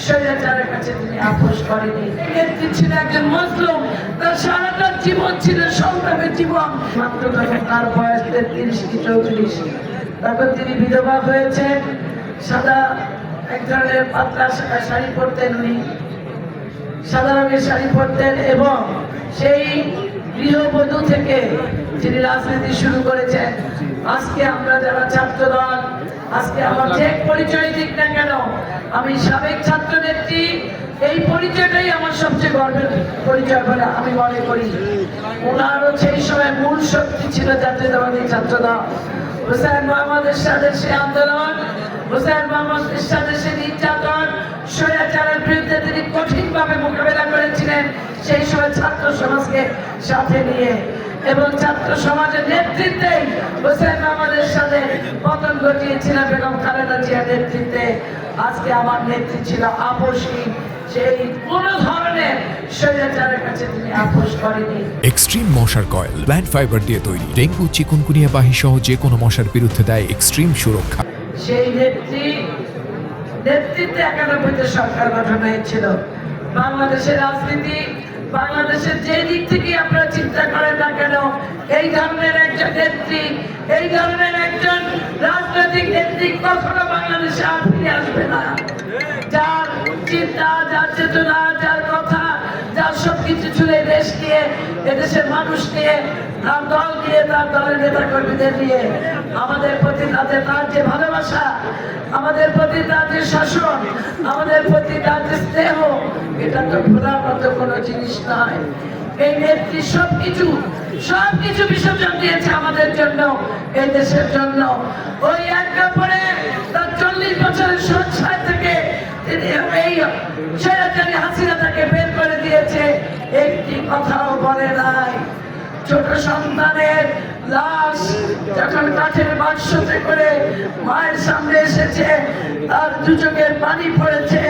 স্বৈরাচারের কাছে তিনি আপোষ করেনি। নেত্রী ছিল একজন মুসলিম, তার সারাটা জীবন ছিল সংগ্রামের জীবন। মাত্র তখন তার বয়স 33 কি 34, তখন তিনি বিধবা হয়েছেন। সাদা এক ধরনের পাতলা শাড়ি পরতেন, উনি সাদা রঙের শাড়ি পরতেন এবং সেই গৃহবধূ থেকে তিনি রাজনীতি শুরু করেছেন। আজকে আমরা যারা ছাত্র দল, আজকে আমার যে পরিচয় দিক না কেন, আমি সাবেক ছাত্র নেত্রী, এই পরিচয়টাই আমার সবচেয়ে গর্বের পরিচয় বলে আমি মনে করি। ওনারও সেই সময় মূল শক্তি ছিল জাতীয়তাবাদী ছাত্র দল। হুসাইন মোহাম্মদ এরশাদের সে আন্দোলন, হুসাইন মোহাম্মদ এরশাদের সে নির্যাতন, স্বৈরাচারের বিরুদ্ধে তিনি কঠিনভাবে মোকাবেলা করেছিলেন সেই সময় ছাত্র সমাজকে সাথে নিয়ে, এবং ছাত্র সমাজের নেতৃত্বে হুসাইন মোহাম্মদ এরশাদের পতন ঘটিয়েছিলেন বেগম খালেদা জিয়ার নেতৃত্বে। আজকে আমার নেত্রী ছিল আপোষহীন, সেই কোন ধরনের স্বৈরাচারের কাছে তিনি আপোষ করেনি। এক্সট্রিম মশার কয়েল প্ল্যান্ট ফাইবার দিয়ে তৈরি, ডেঙ্গু চিকুনগুনিয়া বাহি সহ যে কোনো মশার বিরুদ্ধে দেয় এক্সট্রিম সুরক্ষা। সেই নেতৃত্বে 91-তে সরকার গঠন হয়েছিল। বাংলাদেশের রাজনীতি, বাংলাদেশের যে দিক থেকে আপনারা চিন্তা করেন না কেন, এই ধরনের একজন নেত্রী, এই ধরনের একজন রাজনৈতিক নেত্রী কখনো বাংলাদেশে আর ফিরে আসবে না। যার চিন্তা, যার চেতনা, যার কথা, যার সবকিছু ছুড়ে দেশ নিয়ে, এদেশের মানুষ নিয়ে, তার দল নিয়ে, তার দলের নেতা কর্মীদের নিয়ে, আমাদের প্রতি তার যে ভালোবাসা, আমাদের প্রতি তার যে শাসন, আমাদের প্রতি তার যে স্নেহ, এটা তো ভোলার মতো কোনো জিনিস নয়। এই নেত্রী সবকিছু বিসর্জন দিয়েছে আমাদের জন্য, এই দেশের জন্য। ওই এক কাপড়ে তার 40 বছরের সংসার থেকে তিনি এই স্বৈরাচারী হাসিনা তাকে বের করে দিয়েছে, একটি কথাও বলে নাই। ছোট সন্তানের লাশ যখন কাঠের বাক্সতে করে মায়ের সামনে এসেছে, তার দু চোখের পানি পড়েছে,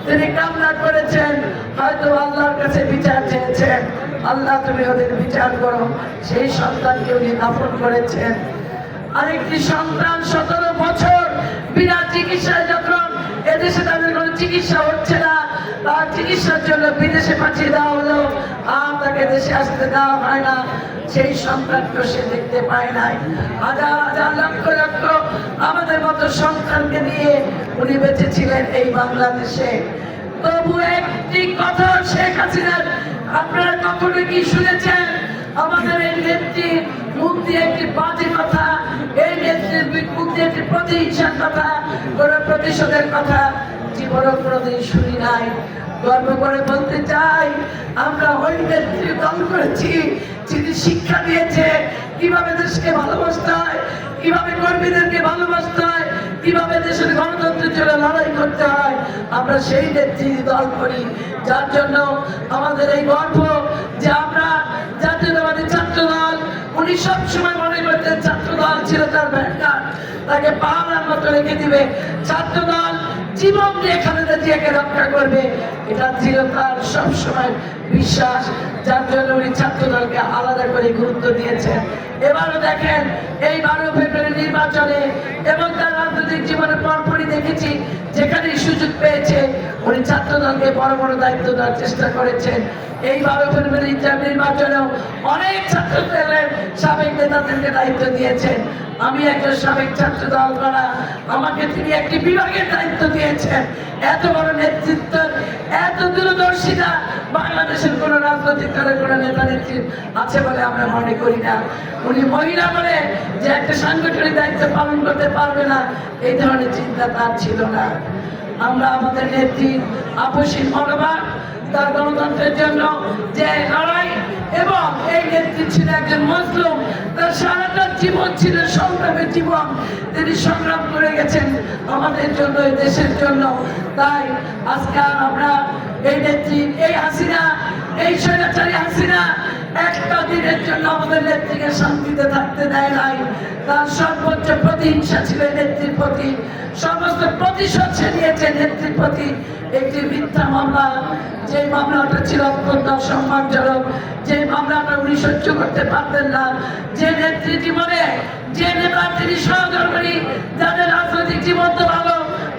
তিনি কান্না করেছেন, হয়তো আল্লাহর কাছে বিচার চেয়েছেন, আল্লাহ তুমি ওদের বিচার করো। সেই সন্তানকে উনি দাফন করেছেন। আরেকটি সন্তান 17 বছর বিনা চিকিৎসায় যখন এদেশে তাদের কোনো চিকিৎসা হচ্ছে না, তার চিকিৎসার জন্য বিদেশে পাঠিয়ে দেওয়া হলো, আর তাকে দেশে আসতে দেওয়া হয় না। সেই সন্তানকে সে দেখতে পায় নাই। হাজার হাজার লক্ষ লক্ষ আমাদের মতো সন্তানকে নিয়ে উনি বেঁচে ছিলেন এই বাংলাদেশে। তবু একটি কথা শেখ হাসিনার আপনারা কখনো কি শুনেছেন? আমাদের এই নেত্রীর মুখ দিয়ে একটি বাজে কথা, এই নেত্রীর মুখ দিয়ে একটি প্রতিহিংসার কথা, কোন প্রতিশোধের কথা জীবনে কোনোদিন শুনি নাই। গর্ব করে বলতে চাই, আমরা ওই নেত্রী দল করেছি যিনি শিক্ষা দিয়েছে কিভাবে দেশকে ভালোবাসতে হয়, কিভাবে কর্মীদেরকে ভালোবাসতে হয়, কিভাবে দেশের গণতন্ত্রের জন্য লড়াই করতে হয়। আমরা সেই নেত্রী দল করি, যার জন্য আমাদের এই গর্ব যে আমরা জাতীয়তাবাদী ছাত্র দল। উনি সবসময় মনে করতেন ছাত্র দল ছিল তার ব্যাংকার, তাকে পাহাড়ের মতো রেখে দিবে। ছাত্র দল জীবন দিয়ে খালেদা জিয়াকে রক্ষা করবে, এটা ছিল তার সবসময় বিশ্বাস, যার জন্য উনি ছাত্র দলকে আলাদা করে গুরুত্ব দিয়েছেন। এবারও দেখেন এই 12 ফেব্রুয়ারি নির্বাচনে এবং তার রাজনৈতিক জীবনে পরপরই দেখেছি যেখানেই সুযোগ পেয়েছে উনি ছাত্র দলকে বড় বড় দায়িত্ব দেওয়ার চেষ্টা করেছেন। এই 12 ফেব্রুয়ারি নির্বাচনেও অনেক ছাত্র দলের সাবেক নেতাদেরকে দায়িত্ব দিয়েছেন। আমি একজন সাবেক ছাত্র দল করা, আমাকে তিনি একটি বিভাগের দায়িত্ব দিয়েছেন। এত বড় নেতৃত্ব, এত দূরদর্শিতা বাংলাদেশের কোন রাজনৈতিক দলের কোন নেতা নেত্রী আছে বলে আমরা মনে করি না। উনি মহিলা বলে যে একটা সাংগঠনিক দায়িত্ব পালন করতে পারবে না, এই ধরনের চিন্তা তার ছিল না। আমরা আমাদের নেত্রী আপোষহীন মনোভাব, তার গণতন্ত্রের জন্য যে লড়াই, এবং এই নেত্রী ছিল একজন মুসলিম, তার সারাটা জীবন ছিল সংগ্রামের জীবন। তিনি সংগ্রাম করে গেছেন আমাদের জন্য, এই দেশের জন্য। তাই আজকে আমরা এই নেত্রী, এই হাসিনা, এই স্বৈরাচারী হাসিনা একটা দিনের জন্য আমাদের নেত্রীকে শান্তিতে থাকতে দেয় নাই। তার সর্বোচ্চ প্রতিহিংসা ছিল নেত্রীর প্রতি, সমস্ত প্রতিশোধ সে নিয়েছে নেত্রীর প্রতি। একটি মিথ্যা মামলা, যে মামলাটা ছিল অত্যন্ত সম্মানজনক, যে মামলাটা উনি সহ্য করতে পারতেন না। যে নেত্রী জীবনে, যে নেতা তিনি সহধর্মিণী, যাদের রাজনৈতিক জীবন তো ভালো,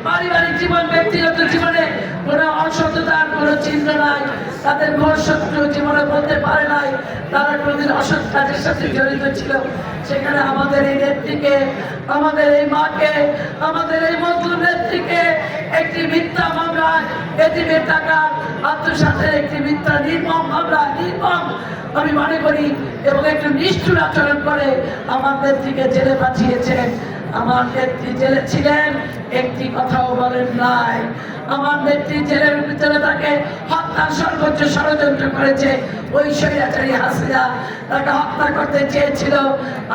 পারিবারিক জীবন, ব্যক্তিগত জীবনে কোনো চিহ্ন নাই, তাদের ঘোর শত্রু জীবনে বলতে পারে নাই, তারা কোনদিন অসৎ কাজের সাথে জড়িত ছিল। সেখানে আমাদের এই নেত্রীকে, আমাদের এই মাকে, আমাদের এই মজলুম নেত্রীকে একটি মিথ্যা মামলায় এতিমের টাকা আত্মসাতের একটি মিথ্যা নির্মম মামলা, নির্মম আমি মনে করি, এবং একটু নিষ্ঠুর আচরণ করে আমার নেত্রীকে জেলে পাঠিয়েছেন। আমার নেত্রী জেলে ছিলেন, একটি কথাও বলেন নাই। আমার নেত্রী জেলের ভিতরে তাকে হত্যার সর্বোচ্চ ষড়যন্ত্র করেছে ওই স্বৈরাচারী হাসিনা, তাকে হত্যা করতে চেয়েছিল।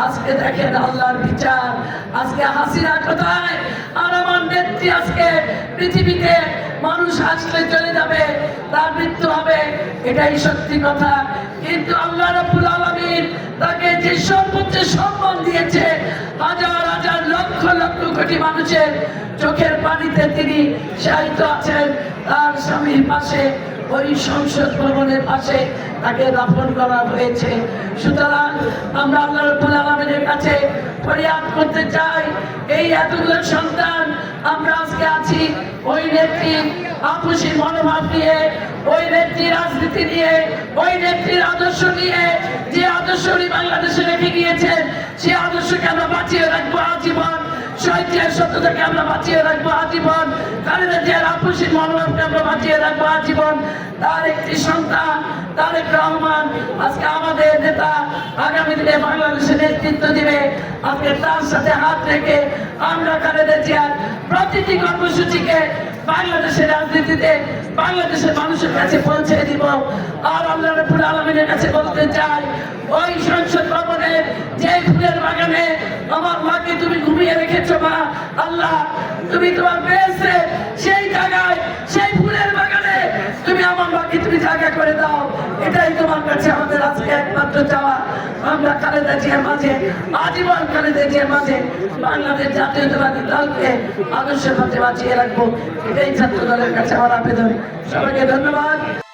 আজকে দেখেন আল্লাহর বিচার, আজকে হাসিনা কোথায়, আর আমার নেত্রী আজকে পৃথিবীতে মানুষ আসলে চলে যাবে, তার মৃত্যু হবে, এটাই সত্যি কথা। কিন্তু আল্লাহ রাব্বুল আলামিন তাকে যে সর্বোচ্চ সম্মান দিয়েছে, হাজার হাজার লক্ষ লক্ষ কোটি মানুষের চোখের পানিতে তিনি শায়িত আছেন, তার স্বামীর পাশে, ওই সংসদ ভবনের পাশে তাকে দাফন করা হয়েছে। সুতরাং আমরা আল্লাহ রাব্বুল আলামিনের কাছে ফরিয়াদ করতে চাই, এই এতগুলো সন্তান আমরা আজকে আছি ওই নেত্রীর আপোষী মনোভাব নিয়ে, ওই নেত্রীর রাজনীতি নিয়ে, ওই নেত্রীর আদর্শ নিয়ে, যে আদর্শ উনি বাংলাদেশে রেখে গিয়েছেন, সে আদর্শকে আমরা বাঁচিয়ে রাখবো আজীবন। শহীদের সত্যতাকে আমরা বাঁচিয়ে রাখবো আজীবন। খালেদা জিয়ার আপোষী মনোভাবকে আমরা বাঁচিয়ে রাখবো আজীবন। তার একটি সন্তান তারেক রহমান আজকে আমাদের নেতা, আগামী দিনে বাংলাদেশের নেতৃত্ব দিবে। আজকে তার সাথে হাত রেখে আমরা খালেদা জিয়ার প্রতিটি কর্মসূচিকে বাংলাদেশের রাজনীতিতে বাংলাদেশের মানুষের কাছে পৌঁছে দিব। আর আল্লাহ রাব্বুল আলামিনের কাছে বলতে চাই, ওই সংসদ ভবনের যে ফুলের বাগানে আমার মাকে তুমি ঘুমিয়ে রেখেছো মা, আল্লাহ তুমি তোমার পেয়েছে সেই জায়গায়, সেই ফুলের বাগানে তুমি আমার মাকে তুমি জায়গা করে দাও। এটাই তোমার কাছে আমাদের আজকে একমাত্র চাওয়া। আমরা খালেদা জিয়ার মাঝে, আজীবন খালেদা জিয়ার মাঝে বাংলাদেশ জাতীয়তাবাদী দলকে আদর্শের মাঝে বাঁচিয়ে রাখবো। এটাই ছাত্র দলের কাছে আমার আবেদন। সবাইকে ধন্যবাদ।